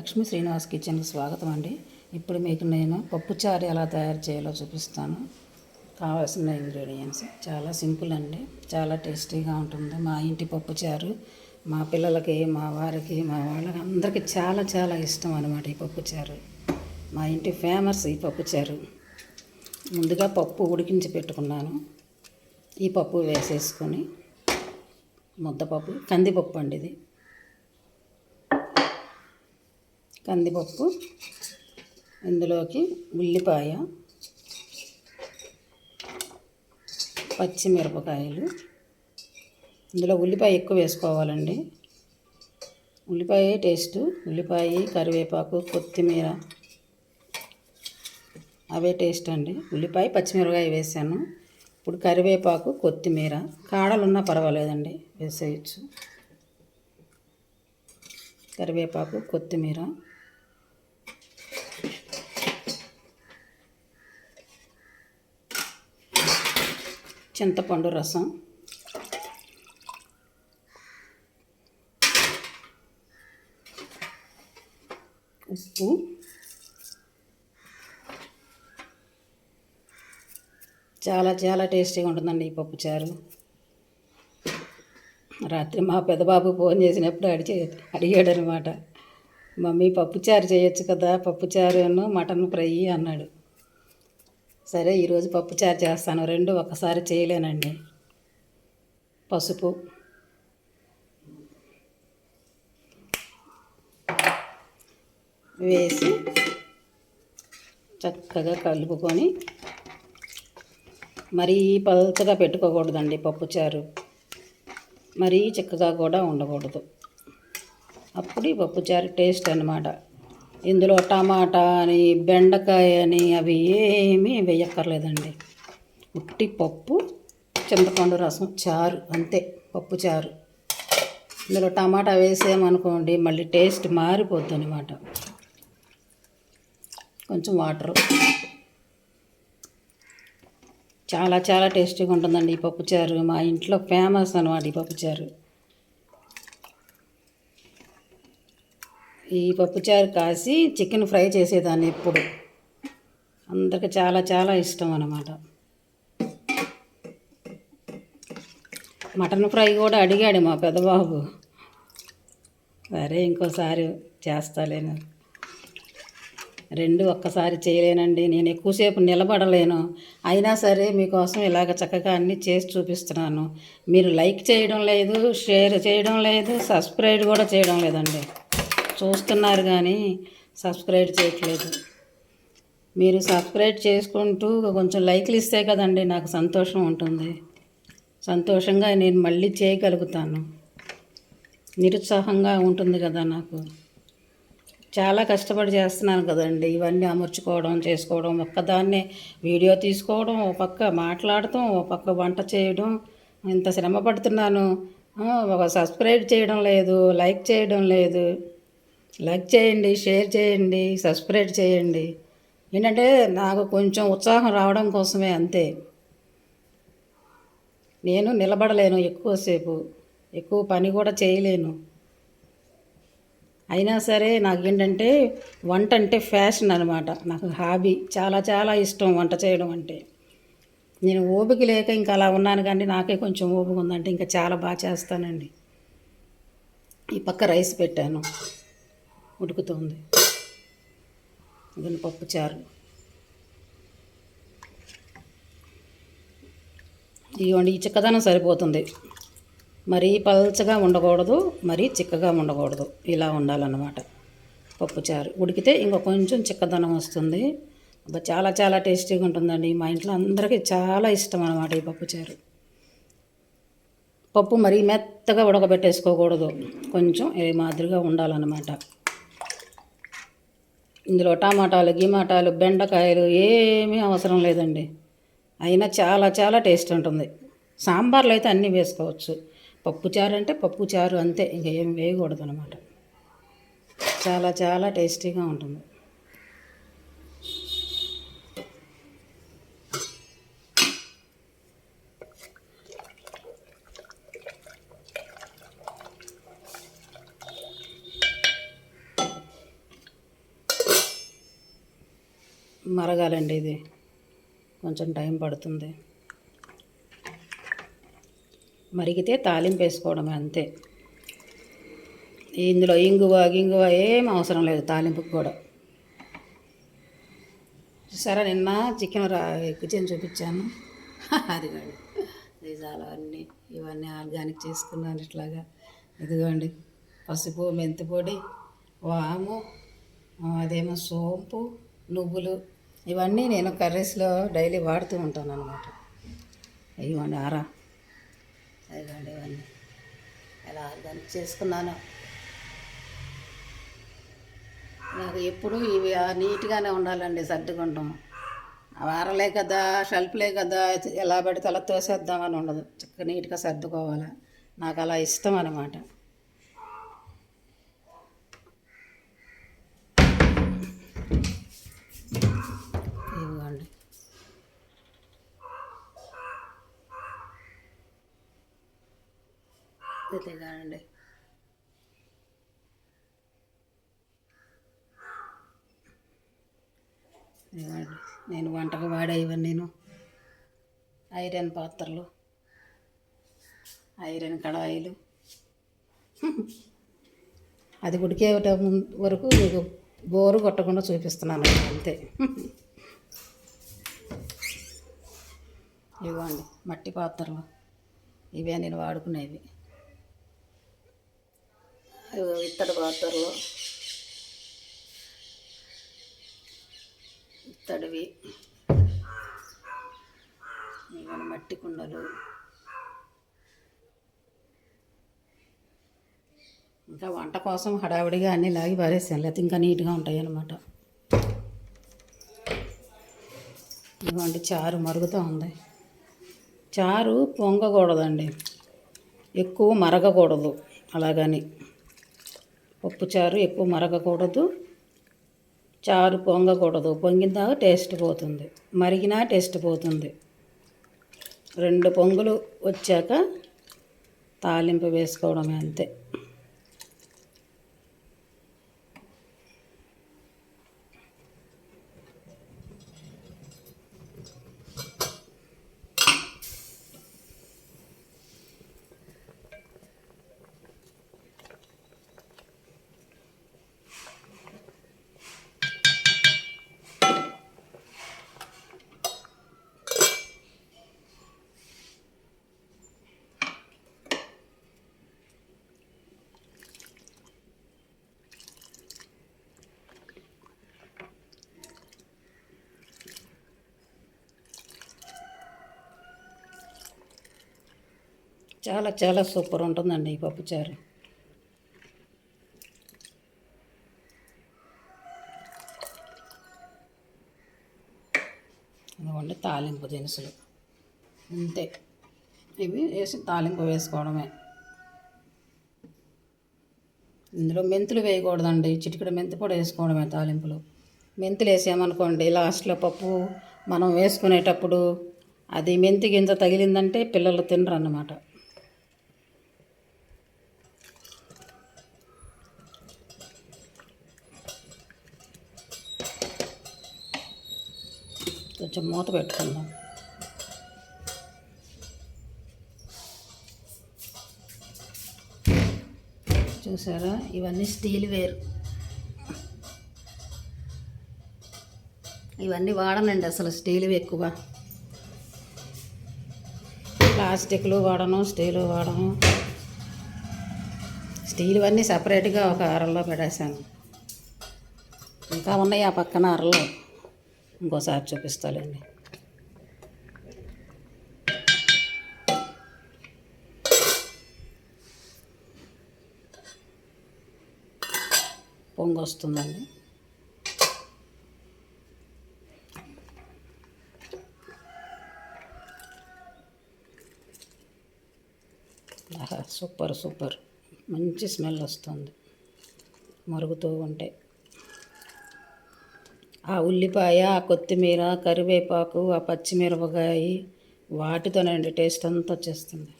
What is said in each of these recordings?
లక్ష్మీ శ్రీనివాస్ కిచెన్కి స్వాగతం అండి. ఇప్పుడు మీకు నేను పప్పుచారు ఎలా తయారు చేయాలో చూపిస్తాను. కావాల్సిన ఇంగ్రీడియంట్స్ చాలా సింపుల్ అండి, చాలా టేస్టీగా ఉంటుంది. మా ఇంటి పప్పుచారు మా పిల్లలకి, మా వారికి, మా వాళ్ళకి అందరికీ చాలా చాలా ఇష్టం అన్నమాట. ఈ పప్పుచారు మా ఇంటి ఫేమస్. ఈ పప్పుచారు ముందుగా పప్పు ఉడికించి పెట్టుకున్నాను. ఈ పప్పు వేసేసుకొని, ముద్దపప్పు, కందిపప్పు అండి ఇది. కందిపప్పు, ఇందులోకి ఉల్లిపాయ, పచ్చిమిరపకాయలు. ఇందులో ఉల్లిపాయ ఎక్కువ వేసుకోవాలండి. ఉల్లిపాయ టేస్ట్. ఉల్లిపాయ, కరివేపాకు, కొత్తిమీర అవే టేస్ట్ అండి. ఉల్లిపాయ, పచ్చిమిరపకాయ వేసాను. ఇప్పుడు కరివేపాకు, కొత్తిమీర, కాడలు ఉన్నా పర్వాలేదండి, వేసేయచ్చు. కరివేపాకు, కొత్తిమీర, చింతపండు రసం, ఉప్పు, చాలా చాలా టేస్టీగా ఉంటుందండి ఈ పప్పుచారు. రాత్రి మా పెద్దబాబు ఫోన్ చేసినప్పుడు అడిగాడు అనమాట, మమ్మీ పప్పుచారు చేయొచ్చు కదా, పప్పుచారును మటన్ ఫ్రై అన్నాడు. సరే ఈరోజు పప్పుచారు చేస్తాను. రెండు ఒకసారి చేయలేనండి. పసుపు, వేసి చక్కగా కలుపుకొని, మరీ పల్చగా పెట్టుకోకూడదండి పప్పుచారు, మరీ చిక్కగా కూడా ఉండకూడదు. అప్పుడు ఈ పప్పుచారు టేస్ట్ అన్నమాట. ఇందులో టమాటా అని, బెండకాయ అని అవి ఏమీ వేయక్కర్లేదండి. ఉట్టి పప్పు, చింతపండు రసం, చారు, అంతే పప్పు చారు. ఇందులో టమాటా వేసామనుకోండి మళ్ళీ టేస్ట్ మారిపోద్ది అనమాట. కొంచెం వాటరు. చాలా చాలా టేస్టీగా ఉంటుందండి ఈ పప్పుచారు. మా ఇంట్లో ఫేమస్ అనమాట ఈ పప్పుచారు. ఈ పప్పుచారు కాసి చికెన్ ఫ్రై చేసేదాన్ని ఎప్పుడు. అందరికి చాలా చాలా ఇష్టం అన్నమాట. మటన్ ఫ్రై కూడా అడిగాడు మా పెద్దబాబు. సరే ఇంకోసారి చేస్తాలేను. రెండు ఒక్కసారి చేయలేనండి, నేను ఎక్కువసేపు నిలబడలేను. అయినా సరే మీకోసం ఇలాగ చక్కగా అన్నీ చేసి చూపిస్తున్నాను. మీరు లైక్ చేయడం లేదు, షేర్ చేయడం లేదు, సబ్స్క్రైబ్ కూడా చేయడం లేదండి. చూస్తున్నారు కానీ సబ్స్క్రైబ్ చేయట్లేదు. మీరు సబ్స్క్రైబ్ చేసుకుంటూ కొంచెం లైక్లు ఇస్తే కదండి నాకు సంతోషం ఉంటుంది. సంతోషంగా నేను మళ్ళీ చేయగలుగుతాను. నిరుత్సాహంగా ఉంటుంది కదా నాకు. చాలా కష్టపడి చేస్తున్నాను కదండి, ఇవన్నీ అమర్చుకోవడం, చేసుకోవడం, ఒక్కదాన్నే వీడియో తీసుకోవడం, ఒక పక్క మాట్లాడటం, ఒక పక్క వంట చేయడం, ఇంత శ్రమ పడుతున్నాను. ఒక సబ్స్క్రైబ్ చేయడం లేదు, లైక్ చేయడం లేదు. లైక్ చేయండి, షేర్ చేయండి, సబ్స్క్రైబ్ చేయండి. ఏంటంటే నాకు కొంచెం ఉత్సాహం రావడం కోసమే, అంతే. నేను నిలబడలేను ఎక్కువసేపు, ఎక్కువ పని కూడా చేయలేను. అయినా సరే నాకేంటంటే వంట అంటే ఫ్యాషన్ అనమాట, నాకు హాబీ. చాలా చాలా ఇష్టం వంట చేయడం అంటే. నేను ఓపిక లేక ఇంకా అలా ఉన్నాను, కానీ నాకే కొంచెం ఓపిక ఉందంటే ఇంకా చాలా బాగా చేస్తానండి. ఈ పక్క రైస్ పెట్టాను, ఉడుకుతుంది. ఇది పప్పుచారు. ఇదిగోండి, ఈ చిక్కదనం సరిపోతుంది. మరీ పల్చగా ఉండకూడదు, మరీ చిక్కగా ఉండకూడదు. ఇలా ఉండాలన్నమాట పప్పుచారు. ఉడికితే ఇంకో కొంచెం చిక్కదనం వస్తుంది. చాలా చాలా టేస్టీగా ఉంటుందండి. మా ఇంట్లో అందరికీ చాలా ఇష్టం అన్నమాట ఈ పప్పుచారు. పప్పు మరీ మెత్తగా ఉడకబెట్టేసుకోకూడదు, కొంచెం ఏ మాదిరిగా ఉండాలన్నమాట. ఇందులో టమాటాలు, గిమాటాలు, బెండకాయలు ఏమీ అవసరం లేదండి. అయినా చాలా చాలా టేస్ట్ ఉంటుంది. సాంబార్లో అయితే అన్నీ వేసుకోవచ్చు. పప్పుచారు అంటే పప్పుచారు అంతే, ఇంకా ఏం వేయకూడదు అనమాట. చాలా చాలా టేస్టీగా ఉంటుంది. మరగాలండి. ఇది కొంచెం టైం పడుతుంది. మరిగితే తాలింపు వేసుకోవడమే అంతే. ఇందులో గింగువ ఏం అవసరం లేదు తాలింపుకి కూడా. చూసారా, నిన్న చికెన్ చూపించాను. అదిగోండి నిజాలు ఇవన్నీ ఆర్గానిక్ చేసుకున్నాను ఇట్లాగా. ఇదిగోండి పసుపు, మెంతి పొడి, వాము, అదేమో సోంపు, నువ్వులు, ఇవన్నీ నేను కర్రీస్లో డైలీ వాడుతూ ఉంటాను అన్నమాట. ఇవ్వండి అదిగోండి ఇవన్నీ ఎలా ఆర్గానిక్ చేసుకున్నాను. నాకు ఎప్పుడు ఇవి నీట్గానే ఉండాలండి. సర్దుకుంటాం వారలే కదా, షెల్ఫ్లే కదా, ఎలా పడితే అలా తోసేద్దామని ఉండదు. చక్కగా నీట్గా సర్దుకోవాలి. నాకు అలా ఇష్టం అన్నమాట. ఇవ్వండి కానండి. ఇవ్వండి నేను వంటకు వాడే ఇవన్నీ ఐరన్ పాత్రలు, ఐరన్ కడాయిలు. అది ఉడికే వరకు మీకు బోరు కొట్టకుండా చూపిస్తున్నాను అంతే. ఇవ్వండి మట్టి పాత్రలు, ఇవే నేను వాడుకునేవి. ఇత్తడి పాత్రలు, ఇత్తడివి, ఇవన్నీ మట్టి కుండలు. ఇంకా వంట కోసం హడావిడిగా అన్నీ లాగి పారేసాను, లేకపోతే ఇంకా నీట్గా ఉంటాయి అన్నమాట. ఇదిగోండి చారు మరుగుతూ ఉంది. చారు పొంగకూడదండి, ఎక్కువ మరగకూడదు. అలాగని పప్పు చారు ఎక్కువ మరగకూడదు, చారు పొంగకూడదు. పొంగిన టేస్ట్ పోతుంది, మరిగినా టేస్ట్ పోతుంది. 2 పొంగులు వచ్చాక తాలింపు వేసుకోవడమే అంతే. చాలా చాలా సూపర్ ఉంటుందండి ఈ పప్పుచారు. ఇదిగోండి తాలింపు దినుసులు అంతే. ఇవి వేసి తాలింపు వేసుకోవడమే. ఇందులో మెంతులు వేయకూడదండి, చిటికెడు మెంతి పొడి వేసుకోవడమే తాలింపులో. మెంతులు వేసామనుకోండి లాస్ట్లో పప్పు మనం వేసుకునేటప్పుడు అది మెంతి గింజ తగిలిందంటే పిల్లలు తినరు అన్నమాట. కొంచెం మూత పెట్టుకుందాం. చూసారా, ఇవన్నీ స్టీల్ వేర్. ఇవన్నీ వాడనండి అసలు, స్టీల్వి ఎక్కువ. ప్లాస్టిక్లు వాడను, స్టీలు వాడను. స్టీల్వన్నీ సపరేట్గా ఒక అరల్లో పెట్టేశాను. ఇంకా ఉన్నాయి ఆ పక్కన అరలో, ఇంకోసారి చూపిస్తానండి. పొంగు వస్తుందండి. సూపర్ సూపర్, మంచి స్మెల్ వస్తుంది మరుగుతూ ఉంటే. ఆ ఉల్లిపాయ, ఆ కొత్తిమీర, కరివేపాకు, ఆ పచ్చిమిరపకాయ, వాటితోనండి టేస్ట్ అంతా వచ్చేస్తుంది.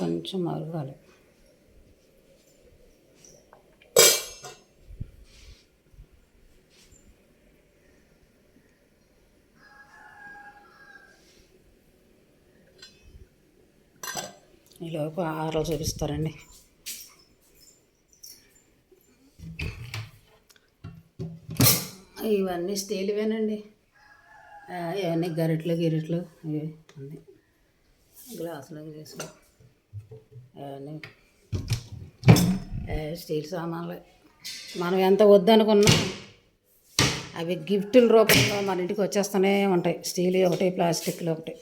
కొంచెం మరగాలి. ఈలోపు ఆరలు చూపిస్తారండి. ఇవన్నీ స్టీల్వేనండి. ఇవన్నీ గరిట్లు ఇవి అన్నీ గ్లాసులోకి తీసుకుని అవన్నీ స్టీల్ సామాన్లు. మనం ఎంత వద్దనుకున్నా అవి గిఫ్టుల రూపంలో మన ఇంటికి వచ్చేస్తూనే ఉంటాయి. స్టీల్ ఒకటి, ప్లాస్టిక్లు ఒకటి.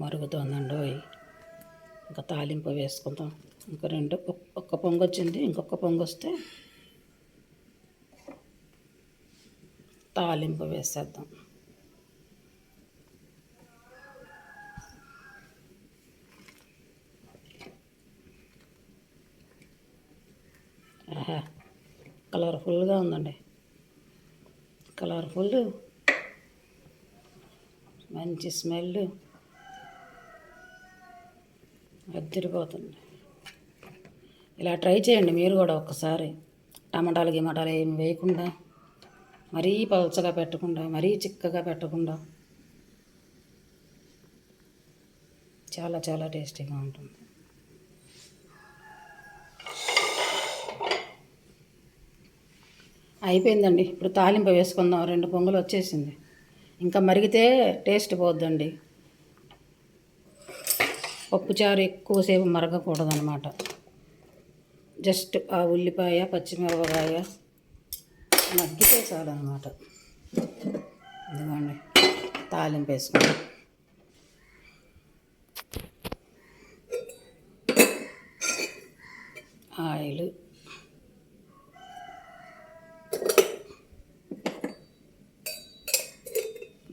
మరుగుతుందండి. ఇంకా తాలింపు వేసుకుందాం. ఇంకా ఒక్క పొంగు వచ్చింది. ఇంకొక పొంగు వస్తే తాలింపు వేసేద్దాం. ఆహా, కలర్ఫుల్గా ఉందండి. కలర్ఫుల్, మంచి స్మెల్ అద్దరిపోతుంది. ఇలా ట్రై చేయండి మీరు కూడా ఒక్కసారి. టమాటాలు గిమాటాలు ఏమి వేయకుండా, మరీ పలచగా పెట్టకుండా, మరీ చిక్కగా పెట్టకుండా చాలా చాలా టేస్టీగా ఉంటుంది. అయిపోయిందండి. ఇప్పుడు తాలింపు వేసుకుందాం. 2 పొంగులు వచ్చేసింది. ఇంకా మరిగితే టేస్ట్ పోద్దండి. పప్పుచారు ఎక్కువసేపు మరగకూడదు అనమాట. జస్ట్ ఆ ఉల్లిపాయ, పచ్చిమిరపకాయ మగ్గితే చాలు అనమాట. ఇదిగోండి తాలింపు వేసుకుంటాం. ఆయిల్,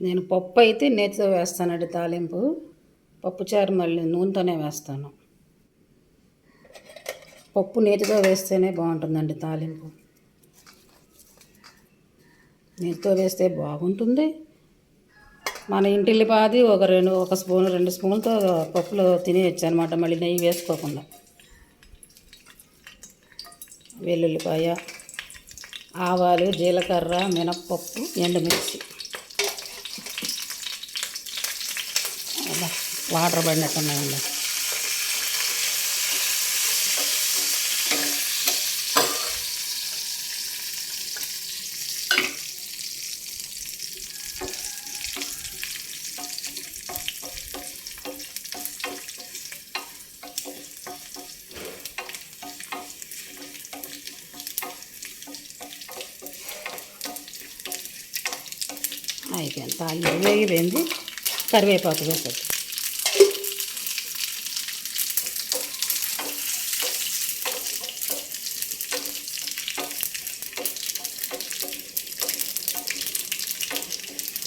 నేను పప్పు అయితే నేతితో వేస్తానండి. తాలింపు పప్పుచారు మళ్ళీ నూనెతోనే వేస్తాను. పప్పు నేతితో వేస్తేనే బాగుంటుందండి. తాలింపు నేతితో వేస్తే బాగుంటుంది. మన ఇంటిల్లిపాది ఒక స్పూను 2 స్పూన్లతో పప్పులో తినేయచ్చు అనమాట. మళ్ళీ నెయ్యి వేసుకోకుండా. వెల్లుల్లిపాయ, ఆవాలు, జీలకర్ర, మినప్పప్పు, ఎండుమిర్చి. వాటర్ పడినట్టున్నాయండి. అయిపోయింది. తాలింపు వేగిపోయింది. కరివేపాకు వేసేది.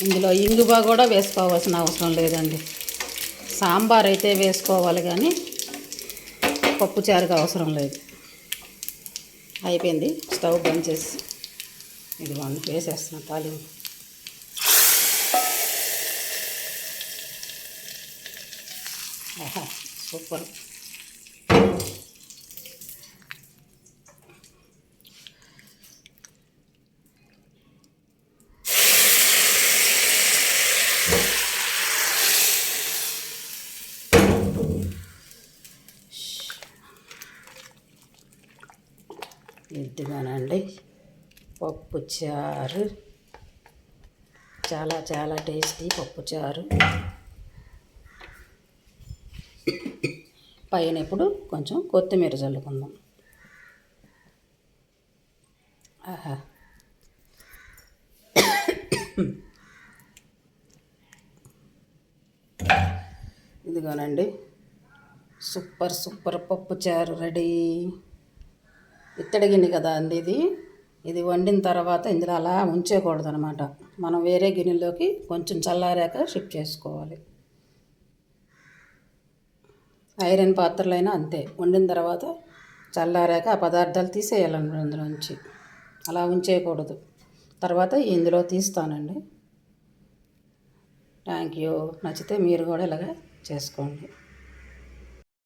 ఇందులో ఇంగువ కూడా వేసుకోవాల్సిన అవసరం లేదండి. సాంబార్ అయితే వేసుకోవాలి కానీ పప్పుచారుకి అవసరం లేదు. అయిపోయింది. స్టవ్ బంద్ చేసి ఇదిగోండి వేసేస్తున్నాను తాలింపు. ఆహా, సూపర్. ఇదిగోనండి పప్పుచారు. చాలా చాలా టేస్టీ పప్పుచారు. పైన ఇప్పుడు కొంచెం కొత్తిమీర చల్లుకుందాం. ఆహా, ఇదిగోనండి సూపర్ సూపర్ పప్పుచారు రెడీ. ఇత్తడి గిన్నె కదా అండి ఇది వండిన తర్వాత ఇందులో అలా ఉంచేయకూడదు అనమాట. మనం వేరే గిన్నెలోకి కొంచెం చల్లారాక షిఫ్ట్ చేసుకోవాలి. ఐరన్ పాత్రలైనా అంతే. వండిన తర్వాత చల్లారాక ఆ పదార్థాలు తీసేయాలన్నమాట అందులోంచి. అలా ఉంచేయకూడదు. తర్వాత ఇందులో తీస్తానండి. Thank you. నచ్చితే మీరు కూడా ఇలాగ చేసుకోండి.